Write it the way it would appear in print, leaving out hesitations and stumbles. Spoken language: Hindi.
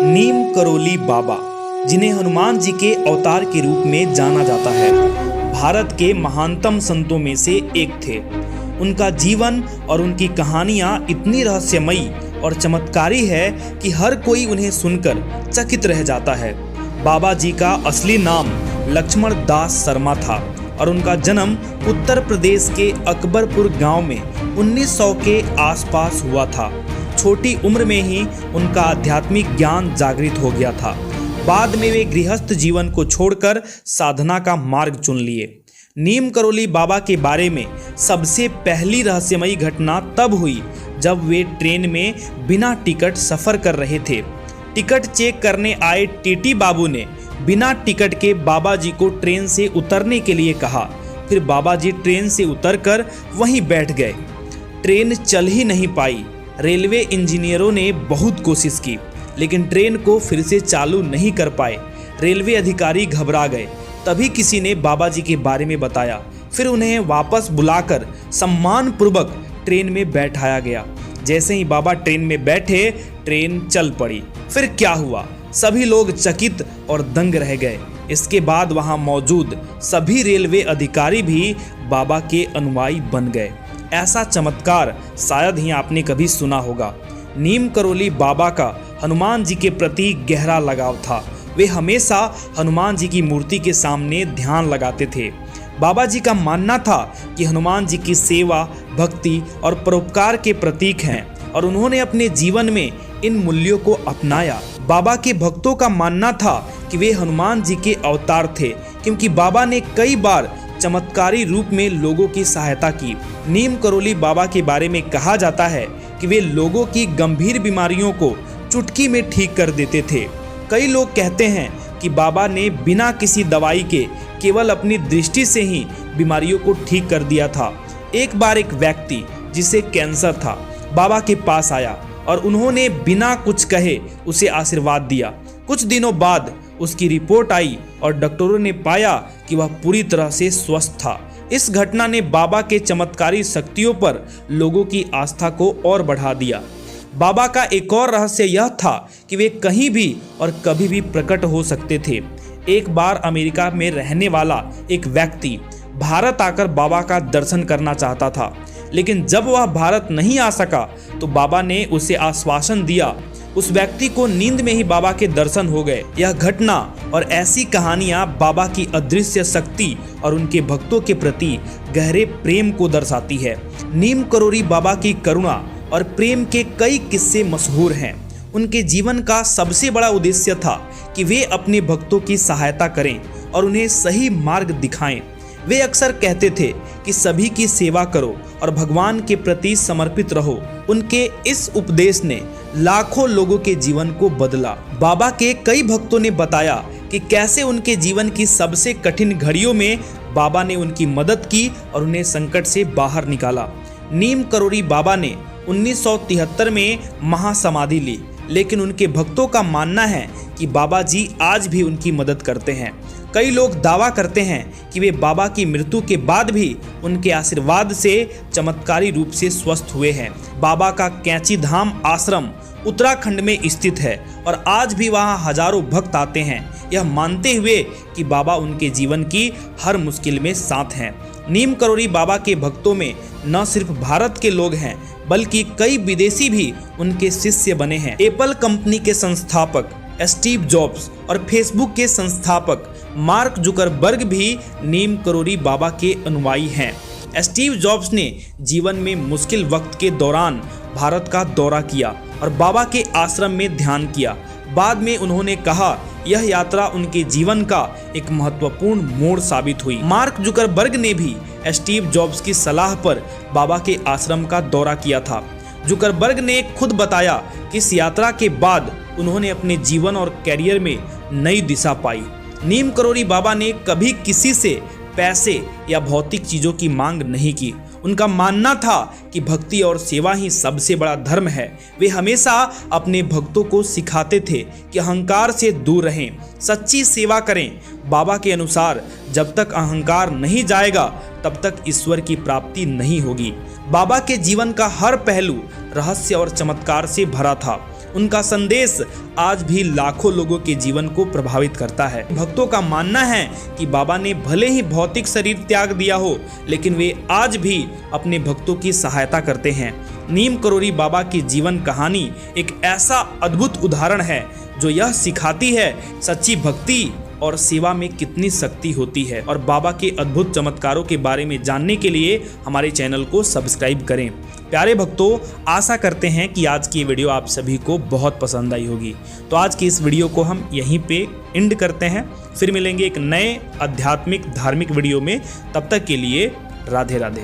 नीम करोली बाबा, जिन्हें हनुमान जी के अवतार के रूप में जाना जाता है, भारत के महानतम संतों में से एक थे। उनका जीवन और उनकी कहानियां इतनी रहस्यमयी और चमत्कारी है कि हर कोई उन्हें सुनकर चकित रह जाता है। बाबा जी का असली नाम लक्ष्मण दास शर्मा था और उनका जन्म उत्तर प्रदेश के अकबरपुर गांव में 1900 के आसपास हुआ था। छोटी उम्र में ही उनका आध्यात्मिक ज्ञान जागृत हो गया था। बाद में वे गृहस्थ जीवन को छोड़कर साधना का मार्ग चुन लिए। नीम करोली बाबा के बारे में सबसे पहली रहस्यमयी घटना तब हुई जब वे ट्रेन में बिना टिकट सफर कर रहे थे। टिकट चेक करने आए टीटी बाबू ने बिना टिकट के बाबा जी को ट्रेन से उतरने के लिए कहा। फिर बाबा जी ट्रेन से उतरकर वहीं बैठ गए। ट्रेन चल ही नहीं पाई। रेलवे इंजीनियरों ने बहुत कोशिश की, लेकिन ट्रेन को फिर से चालू नहीं कर पाए। रेलवे अधिकारी घबरा गए। तभी किसी ने बाबा जी के बारे में बताया। फिर उन्हें वापस बुलाकर सम्मानपूर्वक ट्रेन में बैठाया गया। जैसे ही बाबा ट्रेन में बैठे, ट्रेन चल पड़ी। फिर क्या हुआ? सभी लोग चकित और दंग रह गए। इसके बाद वहां मौजूद सभी रेलवे अधिकारी भी बाबा के अनुयायी बन गए। ऐसा चमत्कार शायद ही आपने कभी सुना होगा। नीम करोली बाबा का हनुमान जी के प्रति गहरा लगाव था। वे हमेशा हनुमान जी की मूर्ति के सामने ध्यान लगाते थे। बाबा जी का मानना था कि हनुमान जी की सेवा, भक्ति और परोपकार के प्रतीक हैं और उन्होंने अपने जीवन में इन मूल्यों को अपनाया। बाबा के भक्तों का मानना था कि वे हनुमान जी के अवतार थे, क्योंकि बाबा ने कई बार चमत्कारी रूप में लोगों की सहायता की। नीम करोली बाबा के बारे में कहा जाता है कि वे लोगों की गंभीर बीमारियों को चुटकी में ठीक कर देते थे। कई लोग कहते हैं कि बाबा ने बिना किसी दवाई के केवल अपनी दृष्टि से ही बीमारियों को ठीक कर दिया था। एक बार एक व्यक्ति जिसे कैंसर था, बाबा के पास आया और उन्होंने बिना कुछ कहे उसे आशीर्वाद दिया। कुछ दिनों बाद उसकी रिपोर्ट आई और डॉक्टरों ने पाया कि वह पूरी तरह से स्वस्थ था। इस घटना ने बाबा के चमत्कारी शक्तियों पर लोगों की आस्था को और बढ़ा दिया। बाबा का एक और रहस्य यह था कि वे कहीं भी और कभी भी प्रकट हो सकते थे। एक बार अमेरिका में रहने वाला एक व्यक्ति भारत आकर बाबा का दर्शन करना चाहता था, लेकिन जब वह भारत नहीं आ सका तो बाबा ने उसे आश्वासन दिया। उस व्यक्ति को नींद में ही बाबा के दर्शन हो गए। यह घटना और ऐसी कहानियां बाबा की अदृश्य शक्ति और उनके भक्तों के प्रति गहरे प्रेम को दर्शाती है। नीम करोली बाबा की करुणा और प्रेम के कई किस्से मशहूर हैं। उनके जीवन का सबसे बड़ा उद्देश्य था कि वे अपने भक्तों की सहायता करें और उन्हें सही मार्ग दिखाएं। वे अक्सर कहते थे कि सभी की सेवा करो और भगवान के प्रति समर्पित रहो। उनके इस उपदेश ने लाखों लोगों के जीवन को बदला। बाबा के कई भक्तों ने बताया कि कैसे उनके जीवन की सबसे कठिन घड़ियों में बाबा ने उनकी मदद की और उन्हें संकट से बाहर निकाला। नीम करोली बाबा ने 1973 में महासमाधि ली, लेकिन उनके भक्तों का मानना है कि बाबा जी आज भी उनकी मदद करते हैं। कई लोग दावा करते हैं कि वे बाबा की मृत्यु के बाद भी उनके आशीर्वाद से चमत्कारी रूप से स्वस्थ हुए हैं। बाबा का कैंची धाम आश्रम उत्तराखंड में स्थित है और आज भी वहां हजारों भक्त आते हैं, यह मानते हुए कि बाबा उनके जीवन की हर मुश्किल में साथ हैं। नीम करोली बाबा के भक्तों में न सिर्फ भारत के लोग हैं, बल्कि कई विदेशी भी उनके शिष्य बने हैं। एप्पल कंपनी के संस्थापक स्टीव जॉब्स और फेसबुक के संस्थापक मार्क जुकरबर्ग भी नीम करोली बाबा के अनुयायी हैं। स्टीव जॉब्स ने जीवन में मुश्किल वक्त के दौरान भारत का दौरा किया और बाबा के आश्रम में ध्यान किया। बाद में उन्होंने कहा यह यात्रा उनके जीवन का एक महत्वपूर्ण मोड़ साबित हुई। मार्क जुकरबर्ग ने भी स्टीव जॉब्स की सलाह पर बाबा के आश्रम का दौरा किया था। जुकरबर्ग ने खुद बताया कि इस यात्रा के बाद उन्होंने अपने जीवन और कैरियर में नई दिशा पाई। नीम करोली बाबा ने कभी किसी से पैसे या भौतिक चीजों की मांग नहीं की। उनका मानना था कि भक्ति और सेवा ही सबसे बड़ा धर्म है। वे हमेशा अपने भक्तों को सिखाते थे कि अहंकार से दूर रहें, सच्ची सेवा करें। बाबा के अनुसार जब तक अहंकार नहीं जाएगा तब तक ईश्वर की प्राप्ति नहीं होगी। बाबा के जीवन का हर पहलू रहस्य और चमत्कार से भरा था। उनका संदेश आज भी लाखों लोगों के जीवन को प्रभावित करता है। भक्तों का मानना है कि बाबा ने भले ही भौतिक शरीर त्याग दिया हो, लेकिन वे आज भी अपने भक्तों की सहायता करते हैं। नीम करोली बाबा की जीवन कहानी एक ऐसा अद्भुत उदाहरण है जो यह सिखाती है सच्ची भक्ति और सेवा में कितनी शक्ति होती है। और बाबा के अद्भुत चमत्कारों के बारे में जानने के लिए हमारे चैनल को सब्सक्राइब करें। प्यारे भक्तों, आशा करते हैं कि आज की वीडियो आप सभी को बहुत पसंद आई होगी। तो आज की इस वीडियो को हम यहीं पे एंड करते हैं। फिर मिलेंगे एक नए आध्यात्मिक धार्मिक वीडियो में। तब तक के लिए राधे राधे।